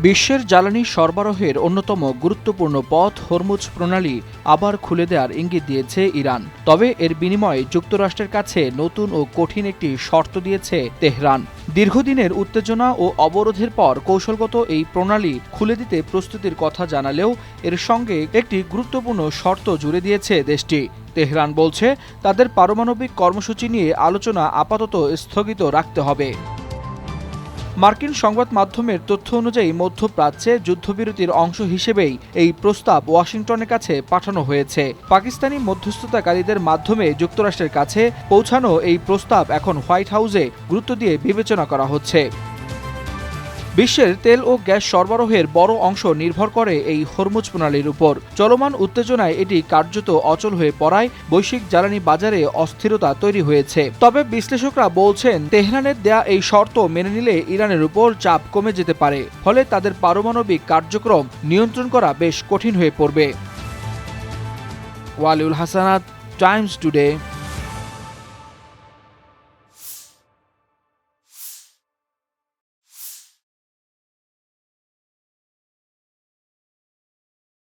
বিশ্বের জ্বালানি সরবরাহের অন্যতম গুরুত্বপূর্ণ পথ হরমুজ প্রণালী আবার খুলে দেওয়ার ইঙ্গিত দিয়েছে ইরান। তবে এর বিনিময়ে যুক্তরাষ্ট্রের কাছে নতুন ও কঠিন একটি শর্ত দিয়েছে তেহরান। দীর্ঘদিনের উত্তেজনা ও অবরোধের পর কৌশলগত এই প্রণালী খুলে দিতে প্রস্তুতির কথা জানালেও এর সঙ্গে একটি গুরুত্বপূর্ণ শর্ত জুড়ে দিয়েছে দেশটি। তেহরান বলছে তাদের পারমাণবিক কর্মসূচি নিয়ে আলোচনা আপাতত স্থগিত রাখতে হবে। মার্কিন সংবাদ মাধ্যমের তথ্য অনুযায়ী মধ্যপ্রাচ্যে যুদ্ধবিরতির অংশ হিসেবেই এই প্রস্তাব ওয়াশিংটনের কাছে পাঠানো হয়েছে। পাকিস্তানি মধ্যস্থতাকারীদের মাধ্যমে যুক্তরাষ্ট্রের কাছে পৌঁছানো এই প্রস্তাব এখন হোয়াইট হাউসে গুরুত্ব দিয়ে বিবেচনা করা হচ্ছে। বিশ্বের তেল ও গ্যাস সরবরাহের বড় অংশ নির্ভর করে এই হরমুজ প্রণালীর উপর। চলমান উত্তেজনায় এটি কার্যত অচল হয়ে পড়ায় বৈশ্বিক জ্বালানি বাজারে অস্থিরতা তৈরি হয়েছে। তবে বিশ্লেষকরা বলছেন তেহরানের দেয়া এই শর্ত মেনে নিলে ইরানের উপর চাপ কমে যেতে পারে, ফলে তাদের পারমাণবিক কার্যক্রম নিয়ন্ত্রণ করা বেশ কঠিন হয়ে পড়বে। Waliul Hasnat, Times today.